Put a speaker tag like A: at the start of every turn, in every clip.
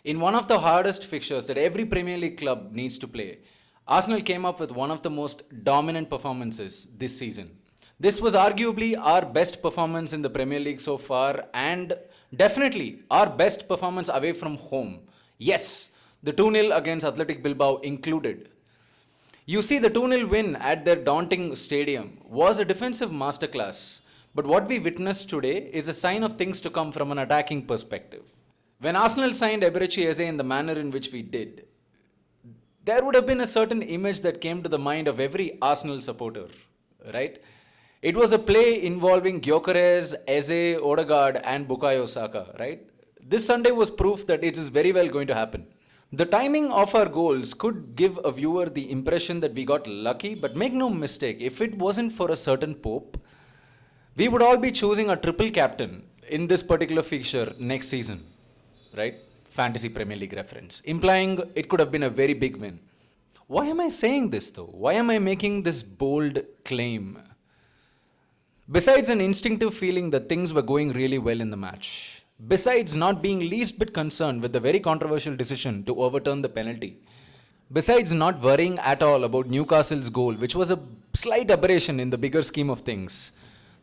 A: In one of the hardest fixtures that every Premier League club needs to play, Arsenal came up with one of the most dominant performances this season. This was arguably our best performance in the Premier League so far, and definitely our best performance away from home. Yes, the 2-0 against Athletic Bilbao included. You see, the 2-0 win at their daunting stadium was a defensive masterclass, but what we witnessed today is a sign of things to come from an attacking perspective. When Arsenal signed Eberechi Eze in the manner in which we did, there would have been a certain image that came to the mind of every Arsenal supporter, right? It was a play involving Gyökeres, Eze, Odegaard and Bukayo Saka, right? This Sunday was proof that it is very well going to happen. The timing of our goals could give a viewer the impression that we got lucky, but make no mistake, if it wasn't for a certain Pope, we would all be choosing a triple captain in this particular fixture next season, right? Fantasy Premier League reference, implying it could have been a very big win. Why am I saying this though? Why am I making this bold claim? Besides an instinctive feeling that things were going really well in the match, besides not being least bit concerned with the very controversial decision to overturn the penalty, besides not worrying at all about Newcastle's goal, which was a slight aberration in the bigger scheme of things,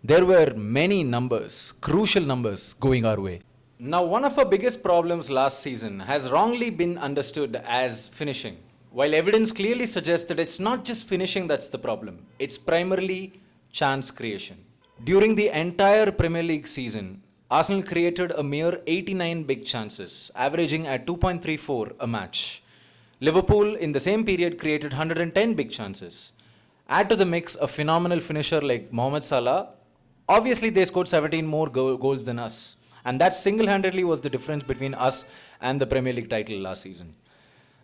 A: there were many numbers, crucial numbers going our way. Now, one of our biggest problems last season has wrongly been understood as finishing, while evidence clearly suggests that it's not just finishing that's the problem, it's primarily chance creation. During the entire Premier League season, Arsenal created a mere 89 big chances, averaging at 2.34 a match. Liverpool in the same period created 110 big chances. Add to the mix a phenomenal finisher like Mohamed Salah. Obviously, they scored 17 more goals than us. And that single-handedly was the difference between us and the Premier League title last season.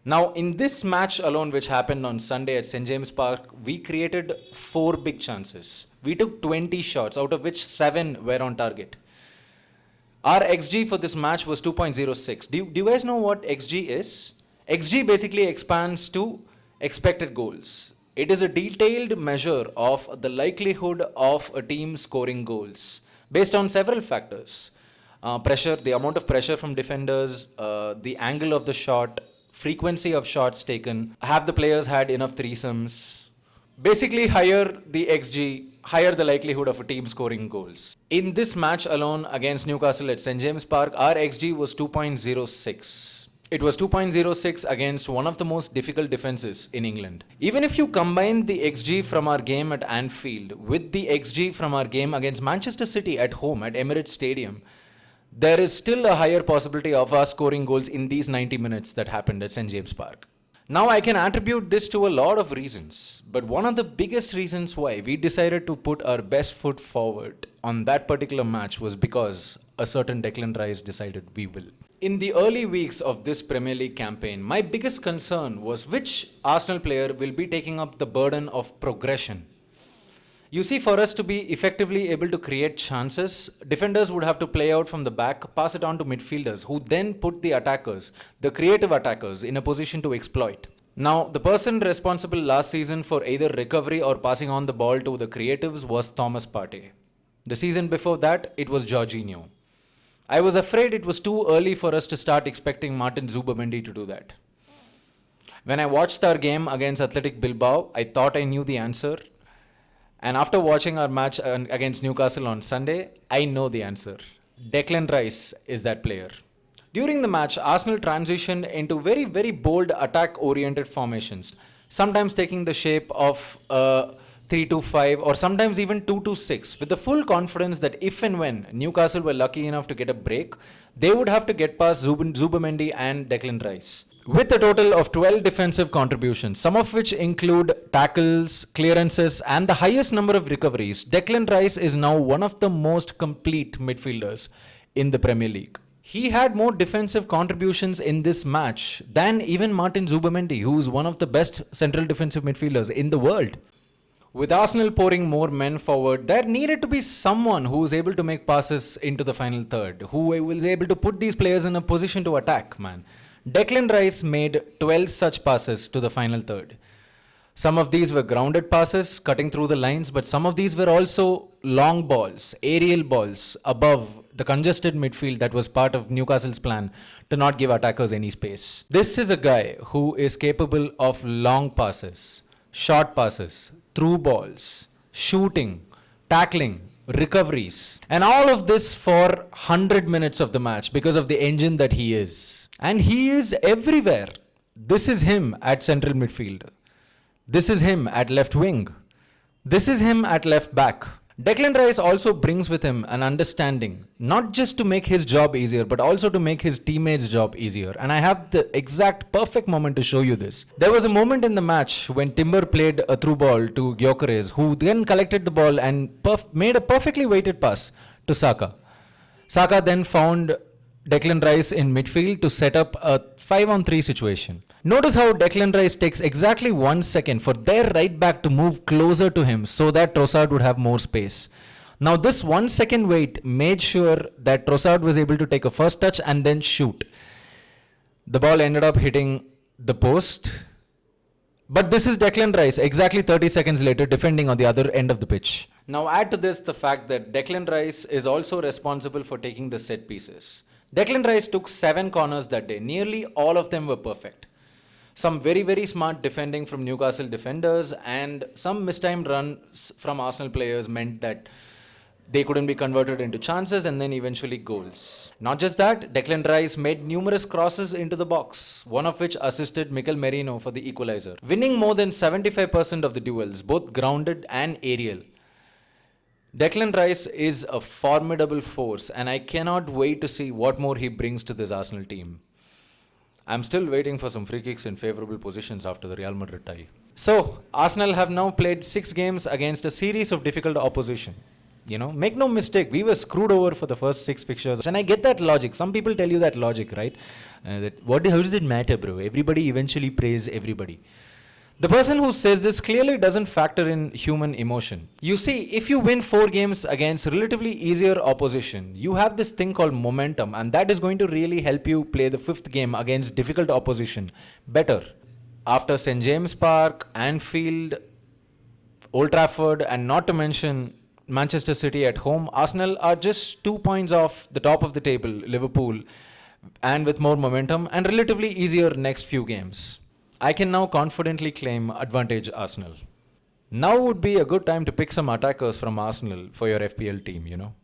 A: Now, in this match alone, which happened on Sunday at St. James Park, we created 4 big chances. We took 20 shots, out of which 7 were on target. Our XG for this match was 2.06. Do you guys know what XG is? XG basically expands to expected goals. It is a detailed measure of the likelihood of a team scoring goals based on several factors. Pressure, the amount of pressure from defenders, the angle of the shot, frequency of shots taken, have the players had enough threesomes. Basically, higher the XG, higher the likelihood of a team scoring goals. In this match alone against Newcastle at St. James Park, our XG was 2.06. It was 2.06 against one of the most difficult defenses in England. Even if you combine the XG from our game at Anfield with the XG from our game against Manchester City at home at Emirates Stadium, there is still a higher possibility of us scoring goals in these 90 minutes that happened at St. James Park. Now, I can attribute this to a lot of reasons, but one of the biggest reasons why we decided to put our best foot forward on that particular match was because a certain Declan Rice decided we will. In the early weeks of this Premier League campaign, my biggest concern was which Arsenal player will be taking up the burden of progression. You see, for us to be effectively able to create chances, defenders would have to play out from the back, pass it on to midfielders, who then put the attackers, the creative attackers, in a position to exploit. Now, the person responsible last season for either recovery or passing on the ball to the creatives was Thomas Partey. The season before that, it was Jorginho. I was afraid it was too early for us to start expecting Martin Zubimendi to do that. When I watched our game against Athletic Bilbao, I thought I knew the answer. And after watching our match against Newcastle on Sunday, I know the answer. Declan Rice is that player. During the match, Arsenal transitioned into very, very bold attack-oriented formations, sometimes taking the shape of 3-2-5 or sometimes even 2-2-6, with the full confidence that if and when Newcastle were lucky enough to get a break, they would have to get past Zubimendi and Declan Rice. With a total of 12 defensive contributions, some of which include tackles, clearances, and the highest number of recoveries, Declan Rice is now one of the most complete midfielders in the Premier League. He had more defensive contributions in this match than even Martin Zubimendi, who is one of the best central defensive midfielders in the world. With Arsenal pouring more men forward, there needed to be someone who was able to make passes into the final third, who was able to put these players in a position to attack, man. Declan Rice made 12 such passes to the final third. Some of these were grounded passes, cutting through the lines, but some of these were also long balls, aerial balls above the congested midfield that was part of Newcastle's plan to not give attackers any space. This is a guy who is capable of long passes, short passes, through balls, shooting, tackling, recoveries, and all of this for 100 minutes of the match because of the engine that he is. And he is everywhere. This is him at central midfield. This is him at left wing. This is him at left back. Declan Rice also brings with him an understanding, not just to make his job easier, but also to make his teammates' job easier. And I have the exact perfect moment to show you this. There was a moment in the match when Timber played a through ball to Gyökeres, who then collected the ball and made a perfectly weighted pass to Saka. Saka then found Declan Rice in midfield to set up a 5-on-3 situation. Notice how Declan Rice takes exactly 1 second for their right back to move closer to him so that Trossard would have more space. Now this 1 second wait made sure that Trossard was able to take a first touch and then shoot. The ball ended up hitting the post. But this is Declan Rice exactly 30 seconds later defending on the other end of the pitch. Now add to this the fact that Declan Rice is also responsible for taking the set pieces. Declan Rice took 7 corners that day. Nearly all of them were perfect. Some very, very smart defending from Newcastle defenders and some mistimed runs from Arsenal players meant that they couldn't be converted into chances and then eventually goals. Not just that, Declan Rice made numerous crosses into the box, one of which assisted Mikel Merino for the equalizer, winning more than 75% of the duels, both grounded and aerial. Declan Rice is a formidable force and I cannot wait to see what more he brings to this Arsenal team. I'm still waiting for some free kicks in favourable positions after the Real Madrid tie. So, Arsenal have now played 6 games against a series of difficult opposition. You know, make no mistake, we were screwed over for the first 6 fixtures. And I get that logic. Some people tell you that logic, right? How does it matter, bro? Everybody eventually praise everybody. The person who says this clearly doesn't factor in human emotion. You see, if you win 4 games against relatively easier opposition, you have this thing called momentum, and that is going to really help you play the 5th game against difficult opposition better. After St. James Park, Anfield, Old Trafford, and not to mention Manchester City at home, Arsenal are just 2 points off the top of the table, Liverpool, and with more momentum and relatively easier next few games. I can now confidently claim advantage Arsenal. Now would be a good time to pick some attackers from Arsenal for your FPL team, you know.